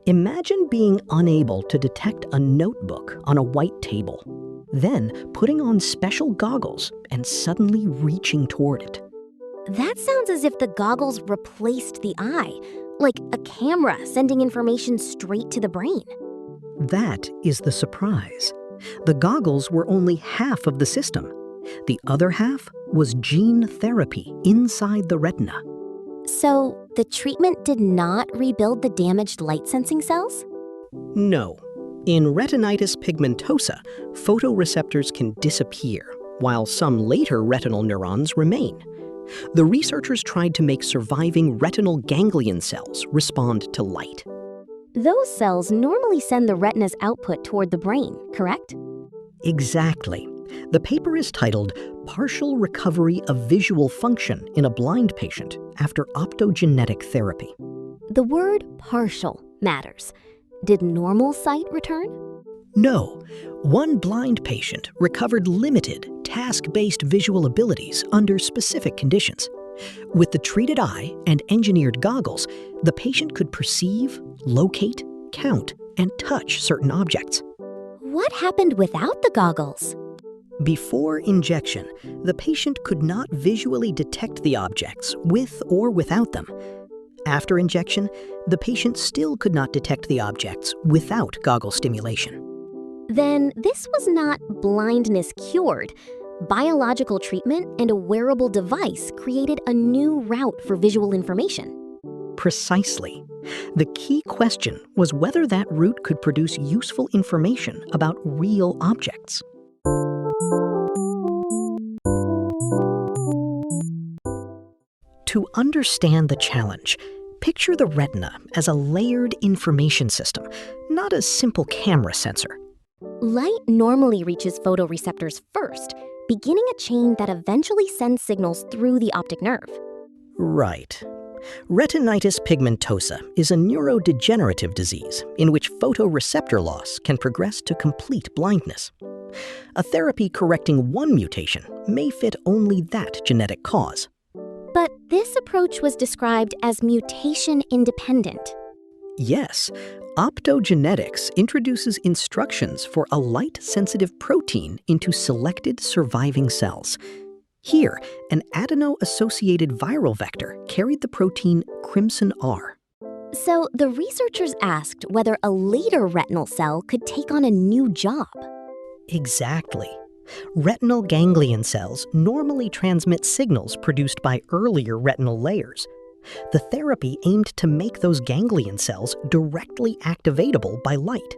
Imagine being unable to detect a notebook on a white table, then putting on special goggles and suddenly reaching toward it. That sounds as if the goggles replaced the eye, like a camera sending information straight to the brain. That is the surprise. The goggles were only half of the system. The other half was gene therapy inside the retina. So, the treatment did not rebuild the damaged light-sensing cells? No. In retinitis pigmentosa, photoreceptors can disappear, while some later retinal neurons remain. The researchers tried to make surviving retinal ganglion cells respond to light. Those cells normally send the retina's output toward the brain, correct? Exactly. The paper is titled Partial Recovery of Visual Function in a Blind Patient After Optogenetic Therapy. The word partial matters. Did normal sight return? No. One blind patient recovered limited, task-based visual abilities under specific conditions. With the treated eye and engineered goggles, the patient could perceive, locate, count, and touch certain objects. What happened without the goggles? Before injection, the patient could not visually detect the objects with or without them. After injection, the patient still could not detect the objects without goggle stimulation. Then this was not blindness cured. Biological treatment and a wearable device created a new route for visual information. Precisely. The key question was whether that route could produce useful information about real objects. To understand the challenge, picture the retina as a layered information system, not a simple camera sensor. Light normally reaches photoreceptors first, beginning a chain that eventually sends signals through the optic nerve. Right. Retinitis pigmentosa is a neurodegenerative disease in which photoreceptor loss can progress to complete blindness. A therapy correcting one mutation may fit only that genetic cause. But this approach was described as mutation-independent. Yes, optogenetics introduces instructions for a light-sensitive protein into selected surviving cells. Here, an adeno-associated viral vector carried the protein ChrimsonR. So the researchers asked whether a later retinal cell could take on a new job. Exactly. Retinal ganglion cells normally transmit signals produced by earlier retinal layers. The therapy aimed to make those ganglion cells directly activatable by light.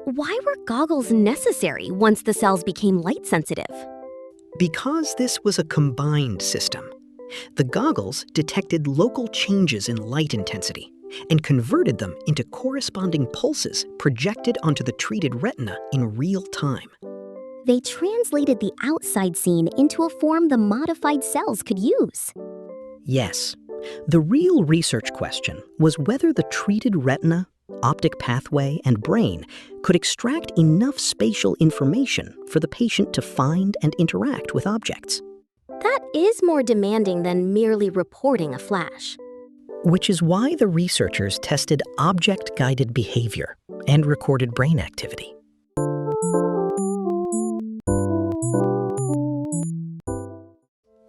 Why were goggles necessary once the cells became light sensitive? Because this was a combined system. The goggles detected local changes in light intensity and converted them into corresponding pulses projected onto the treated retina in real time. They translated the outside scene into a form the modified cells could use. Yes. The real research question was whether the treated retina, optic pathway, and brain could extract enough spatial information for the patient to find and interact with objects. That is more demanding than merely reporting a flash. Which is why the researchers tested object-guided behavior and recorded brain activity.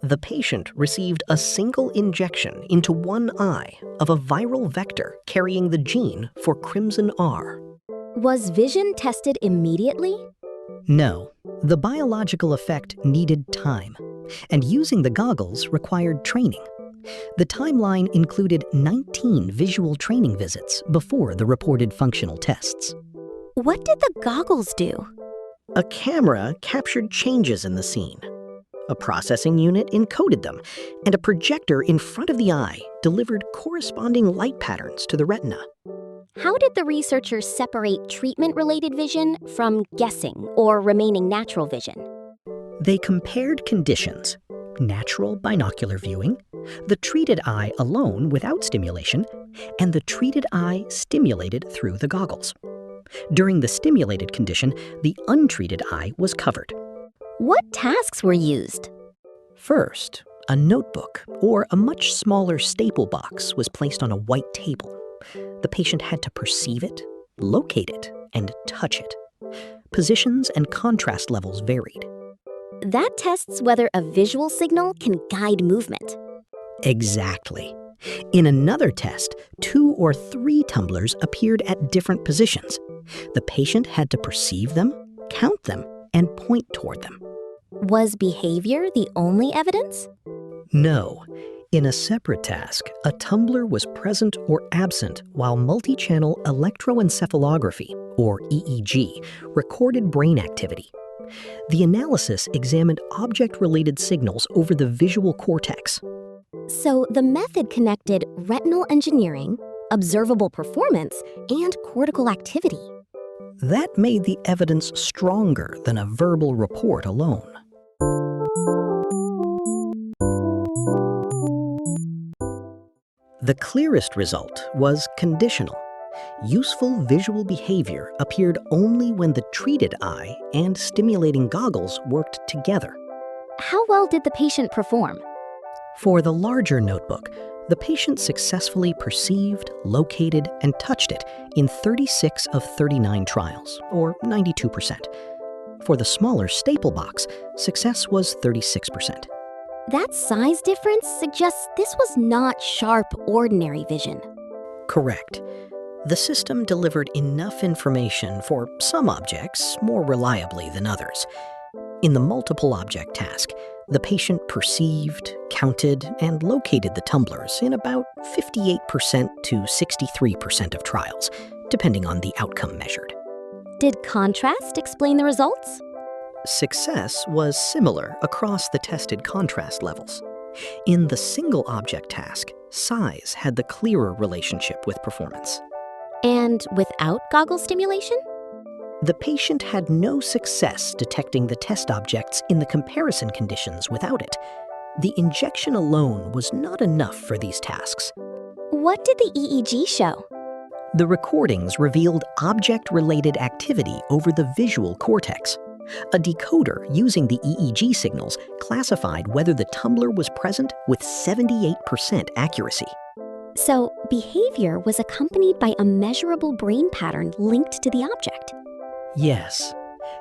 The patient received a single injection into one eye of a viral vector carrying the gene for ChrimsonR. Was vision tested immediately? No, the biological effect needed time, and using the goggles required training. The timeline included 19 visual training visits before the reported functional tests. What did the goggles do? A camera captured changes in the scene. A processing unit encoded them, and a projector in front of the eye delivered corresponding light patterns to the retina. How did the researchers separate treatment-related vision from guessing or remaining natural vision? They compared conditions: natural binocular viewing, the treated eye alone without stimulation, and the treated eye stimulated through the goggles. During the stimulated condition, the untreated eye was covered. What tasks were used? First, a notebook or a much smaller staple box was placed on a white table. The patient had to perceive it, locate it, and touch it. Positions and contrast levels varied. That tests whether a visual signal can guide movement. Exactly. In another test, 2 or 3 tumblers appeared at different positions. The patient had to perceive them, count them, and point toward them. Was behavior the only evidence? No. In a separate task, a tumbler was present or absent while multi-channel electroencephalography, or EEG, recorded brain activity. The analysis examined object-related signals over the visual cortex. So the method connected retinal engineering, observable performance, and cortical activity. That made the evidence stronger than a verbal report alone. The clearest result was conditional. Useful visual behavior appeared only when the treated eye and stimulating goggles worked together. How well did the patient perform? For the larger notebook, the patient successfully perceived, located, and touched it in 36 of 39 trials, or 92%. For the smaller staple box, success was 36%. That size difference suggests this was not sharp, ordinary vision. Correct. The system delivered enough information for some objects more reliably than others. In the multiple object task, the patient perceived, counted, and located the tumblers in about 58% to 63% of trials, depending on the outcome measured. Did contrast explain the results? Success was similar across the tested contrast levels. In the single object task, size had the clearer relationship with performance. And without goggle stimulation? The patient had no success detecting the test objects in the comparison conditions without it. The injection alone was not enough for these tasks. What did the EEG show? The recordings revealed object-related activity over the visual cortex. A decoder using the EEG signals classified whether the tumbler was present with 78% accuracy. So, behavior was accompanied by a measurable brain pattern linked to the object. Yes.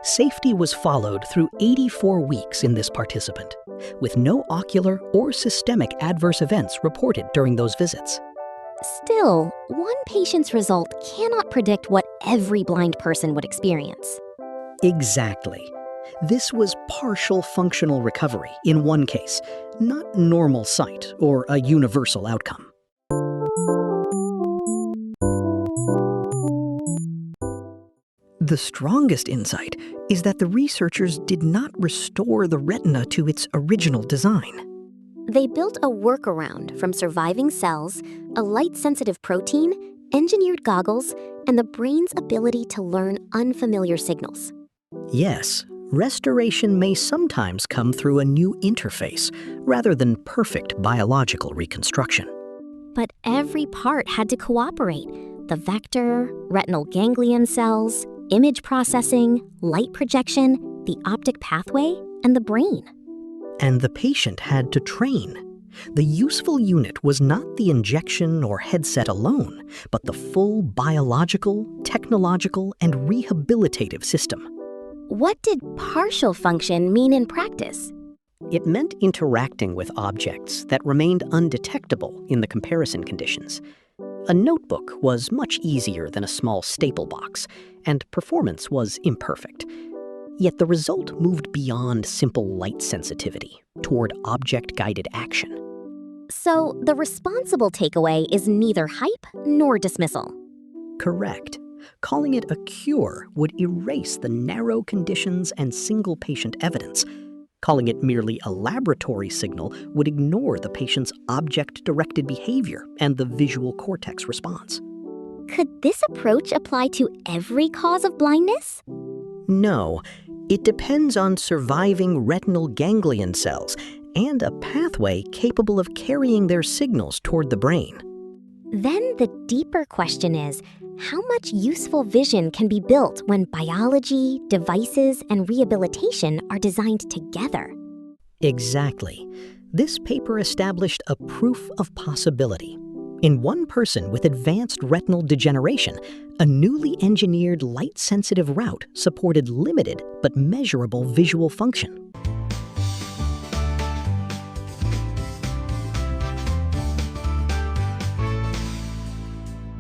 Safety was followed through 84 weeks in this participant, with no ocular or systemic adverse events reported during those visits. Still, one patient's result cannot predict what every blind person would experience. Exactly. This was partial functional recovery in one case, not normal sight or a universal outcome. The strongest insight is that the researchers did not restore the retina to its original design. They built a workaround from surviving cells, a light-sensitive protein, engineered goggles, and the brain's ability to learn unfamiliar signals. Yes, restoration may sometimes come through a new interface rather than perfect biological reconstruction. But every part had to cooperate. The vector, retinal ganglion cells, image processing, light projection, the optic pathway, and the brain. And the patient had to train. The useful unit was not the injection or headset alone, but the full biological, technological, and rehabilitative system. What did partial function mean in practice? It meant interacting with objects that remained undetectable in the comparison conditions. A notebook was much easier than a small staple box, and performance was imperfect. Yet the result moved beyond simple light sensitivity toward object-guided action. So the responsible takeaway is neither hype nor dismissal. Correct. Calling it a cure would erase the narrow conditions and single-patient evidence. Calling it merely a laboratory signal would ignore the patient's object-directed behavior and the visual cortex response. Could this approach apply to every cause of blindness? No. It depends on surviving retinal ganglion cells and a pathway capable of carrying their signals toward the brain. Then the deeper question is, how much useful vision can be built when biology, devices, and rehabilitation are designed together? Exactly. This paper established a proof of possibility. In one person with advanced retinal degeneration, a newly engineered light-sensitive route supported limited but measurable visual function.